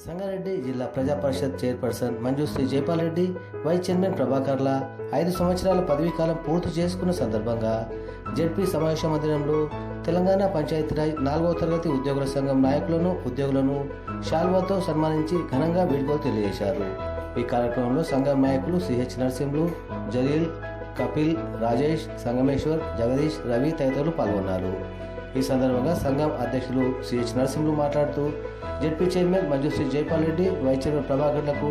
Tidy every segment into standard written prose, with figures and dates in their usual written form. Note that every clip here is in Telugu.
సంగారెడ్డి జిల్లా ప్రజా పరిషత్ chairperson Manjushree Jaipal Reddy, vice chairman ప్రభాకర్ల 5 సంవత్సరాల పదవీకాలం పూర్తి చేసుకున్న సందర్భంగా జెడ్పీ సమావేశ మందిరంలో తెలంగాణ పంచాయతీరాజ్ 4వ తరగతి ఉద్యోగుల సంఘం నాయకులను, ఉద్యోగులను శాల్వాతో సన్మానించి ఘనంగా వీడ్కోలు తెలియజేశారు. ఈ కార్యక్రమంలో సంఘం నాయకులు సిహెచ్ నరసింహులు, జలీల్, కపిల్, రాజేష్, సంగమేశ్వర్, జగదీష్, రవి తదితరులు పాల్గొన్నారు. ఈ సందర్భంగా సంఘం అధ్యక్షులు సిహెచ్ నరసింహులు మాట్లాడుతూ ZP chairman Manjushree Jaipal Reddy, vice chairman ప్రభాకర్లకు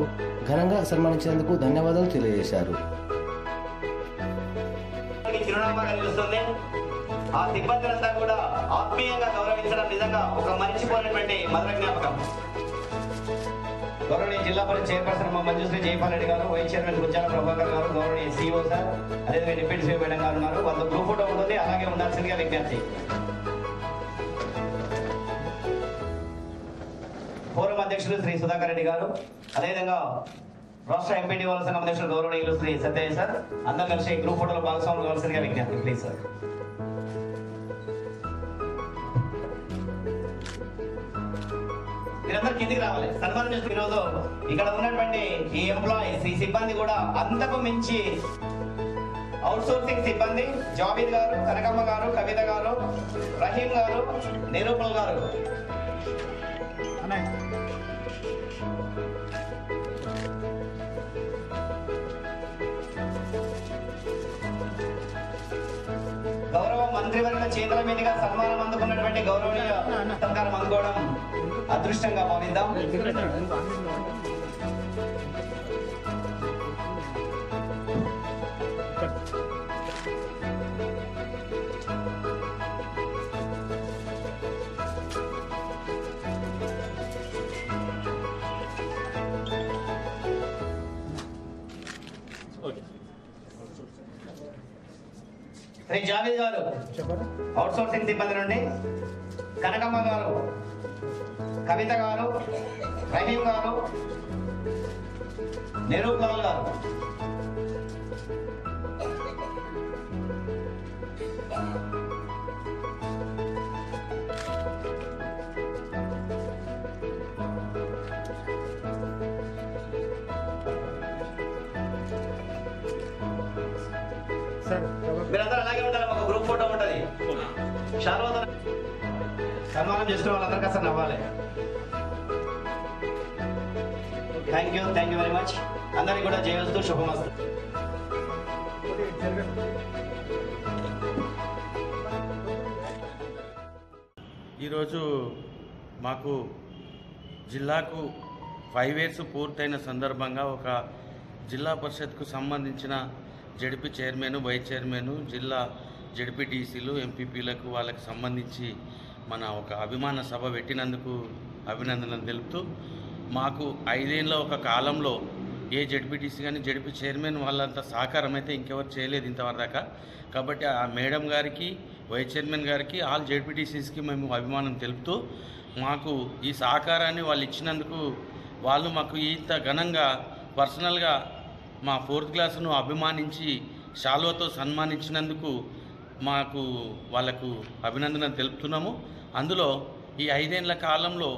ఘనంగా సన్మానించినందుకు ధన్యవాదాలు తెలియజేశారు. ఆ సిబ్బందినంతా కూడా ఆత్మీయంగా గౌరవించడం నిజంగా ఒక మర్చిపోయినటువంటి మధుర జ్ఞాపకం. గౌరవనీయ జిల్లా పరిషత్ చైర్పర్సన్ మంజుశ్రీ జైపాల్ రెడ్డి గారు, వైస్ చైర్మన్ గుజ్జాల ప్రభాకర్ గారు, గౌరవనీయ సిఓ సార్, అదేవిధంగా డిప్యూటీ సిఓ మేడం గారు ఉన్నారు. వాళ్ళ గ్రూప్ ఫోటో ఉంటుంది, అలాగే ఉండాల్సిందిగా విజ్ఞప్తి. ఫోరం అధ్యక్షులు శ్రీ సుధాకర్ రెడ్డి గారు, అదేవిధంగా రాష్ట్ర ఎంపీటీ వాళ్ళ సంఘం అధ్యక్షులు గౌరవనీయులు శ్రీ సత్యయ్య సార్, అందరూ కలిసి గ్రూప్ ఫోటోలో భాగస్వాములు కావాల్సిందిగా విజ్ఞప్తి. Please sir. మీరందరూ కిందికి రావాలి. సన్మానం చేసిన ఈరోజు ఇక్కడ ఉన్నటువంటి ఈ ఎంప్లాయీస్, ఈ సిబ్బంది కూడా అంతకు మించి అవుట్ సోర్సింగ్ సిబ్బంది జావీద్ గారు, కనకమ్మ గారు, కవిత గారు, రహీం గారు, నిరూపల్ గారు, గౌరవ మంత్రివర్గ చేతుల మీదుగా సన్మానం అందుకున్నటువంటి గౌరవనీయ సత్కారం అందుకోవడం అదృష్టంగా భావిద్దాం. శ్రీ జావీద్ గారు అవుట్ సోర్సింగ్ సిబ్బంది నుండి, కనకమ్మ గారు, కవిత గారు, రహీం గారు, నిరూపల్ గారు, మీరందరూ అలాగే ఉంటారు. ఒక గ్రూప్ ఫోటో ఉంటుంది. సన్మానం చేసుకున్న వాళ్ళందరూ కాస్త నవ్వాలి. Thank you very much. అందరికి కూడా జయవస్తు, శుభమస్తు. ఈరోజు మాకు జిల్లాకు 5 years పూర్తయిన సందర్భంగా ఒక జిల్లా పరిషత్కు సంబంధించిన జడ్పీ చైర్మన్, వైస్ చైర్మన్, జిల్లా జడ్పీటీసీలు, ఎంపీపీలకు వాళ్ళకి సంబంధించి మన ఒక అభిమాన సభ పెట్టినందుకు అభినందనలు తెలుపుతూ, మాకు 5 ఏళ్ళ ఒక కాలంలో ఏ జడ్పీటీసీ కానీ జడ్పీ చైర్మన్ వాళ్ళంత సహకారం అయితే ఇంకెవరు చేయలేదు ఇంతవరదాకా. కాబట్టి ఆ మేడం గారికి, వైస్ చైర్మన్ గారికి, ఆల్ జడ్పీటీసీస్కి మేము అభిమానం తెలుపుతూ, మాకు ఈ సహకారాన్ని వాళ్ళు ఇచ్చినందుకు, వాళ్ళు మాకు ఇంత ఘనంగా పర్సనల్గా మా 4th క్లాసును అభిమానించి శాల్వతో సన్మానించినందుకు మాకు వాళ్ళకు అభినందన తెలుపుతున్నాము. అందులో ఈ 5 ఏళ్ల కాలంలో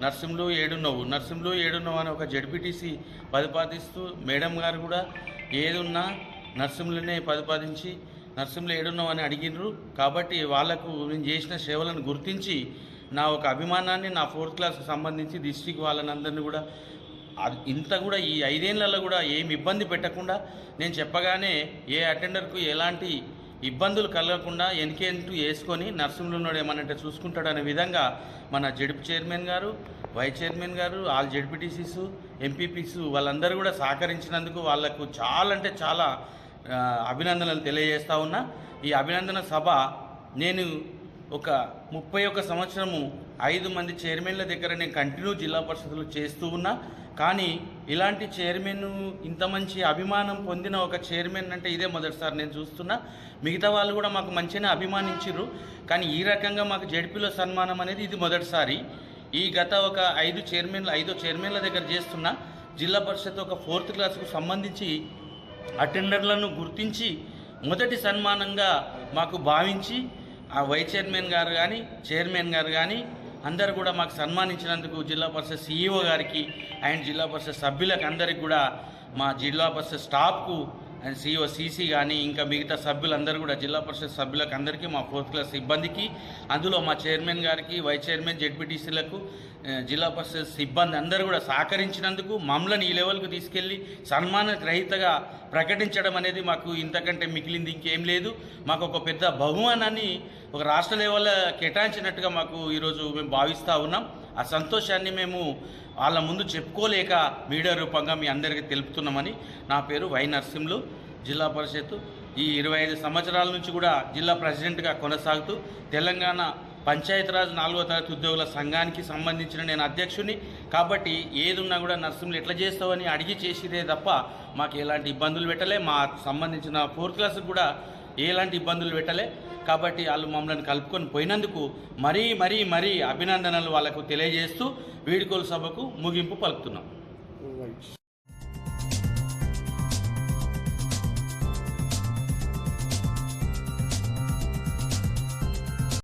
నర్సింహులు ఏడున్నవు అని ఒక జడ్పీటీసీ ప్రతిపాదిస్తూ, మేడం గారు కూడా ఏదున్నా నర్సింహులనే ప్రతిపాదించి నర్సింహులు ఏడున్నవు అని అడిగినారు. కాబట్టి వాళ్లకు నేను చేసిన సేవలను గుర్తించి నా ఒక అభిమానాన్ని నా 4th క్లాస్కి సంబంధించి డిస్ట్రిక్ట్ వాళ్ళని కూడా ఇంత కూడా ఈ 5 ఏళ్లలో కూడా ఏమి ఇబ్బంది పెట్టకుండా, నేను చెప్పగానే ఏ అటెండర్కు ఎలాంటి ఇబ్బందులు కలగకుండా ఎన్కేంటూ వేసుకొని నర్సింహులు ఉన్నాడు ఏమనంటే చూసుకుంటాడనే విధంగా మన జడ్పీ చైర్మన్ గారు, వైస్ చైర్మన్ గారు, ఆల్ జడ్పీటీసీస్, ఎంపీపీస్ వాళ్ళందరూ కూడా సహకరించినందుకు వాళ్లకు చాలా అంటే చాలా అభినందనలు తెలియజేస్తూ ఉన్నా. ఈ అభినందన సభ నేను ఒక 31 సంవత్సరము 5 మంది చైర్మన్ల దగ్గర నేను కంటిన్యూ జిల్లా పరిషత్లు చేస్తూ ఉన్నా. కానీ ఇలాంటి చైర్మన్, ఇంత మంచి అభిమానం పొందిన ఒక చైర్మన్ అంటే ఇదే మొదటిసారి నేను చూస్తున్నా. మిగతా వాళ్ళు కూడా మాకు మంచిగానే అభిమానించారు, కానీ ఈ రకంగా మాకు జడ్పీలో సన్మానం అనేది ఇది మొదటిసారి. ఈ గత ఒక 5 చైర్మన్ల దగ్గర చేస్తున్నా. జిల్లా పరిషత్ ఒక 4th క్లాస్కు సంబంధించి అటెండర్లను గుర్తించి మొదటి సన్మానంగా మాకు భావించి ఆ వైస్ చైర్మన్ గారు కానీ, చైర్మన్ గారు కానీ, అందరు కూడా మాకు సన్మానించినందుకు జిల్లా పరిషత్ సిఇఓ గారికి అండ్ జిల్లా పరిషత్ సభ్యులకు అందరికి కూడా మా జిల్లా పరిషత్ స్టాఫ్కు అండ్ సిఇఓ సిసి కానీ ఇంకా మిగతా సభ్యులందరూ కూడా జిల్లా పరిషత్ సభ్యులకు అందరికీ మా 4th క్లాస్ సిబ్బందికి అందులో మా చైర్మన్ గారికి వైస్ చైర్మన్ జెడ్పీటీసీలకు జిల్లా పరిషత్ సిబ్బంది అందరూ కూడా సహకరించినందుకు మమ్మల్ని ఈ లెవెల్కు తీసుకెళ్ళి సన్మాన రహితగా ప్రకటించడం అనేది మాకు ఇంతకంటే మిగిలింది ఇంకేం లేదు. మాకు ఒక పెద్ద బహుమానాన్ని ఒక రాష్ట్ర లెవెల్లో కేటాయించినట్టుగా మాకు ఈరోజు మేము భావిస్తూ ఉన్నాం. ఆ సంతోషాన్ని మేము వాళ్ళ ముందు చెప్పుకోలేక మీడియా రూపంగా మీ అందరికీ తెలుపుతున్నామని. నా పేరు వై నరసింహులు, జిల్లా పరిషత్ ఈ 25 సంవత్సరాల నుంచి కూడా జిల్లా ప్రెసిడెంట్గా కొనసాగుతూ తెలంగాణ పంచాయతీరాజ్ 4వ తరగతి ఉద్యోగుల సంఘానికి సంబంధించిన నేను అధ్యక్షుడిని. కాబట్టి ఏది ఉన్నా కూడా నరసింహులు ఎట్లా చేస్తావని అడిగి చేసేదే తప్ప మాకు ఎలాంటి ఇబ్బందులు పెట్టలే. మా సంబంధించిన 4th క్లాస్కి కూడా ఎలాంటి ఇబ్బందులు పెట్టలే. కాబట్టి వాళ్ళు మమ్మల్ని కలుపుకొని పోయినందుకు మరీ అభినందనలు వాళ్ళకు తెలియజేస్తూ వీడ్కోలు సభకు ముగింపు పలుకుతున్నాం.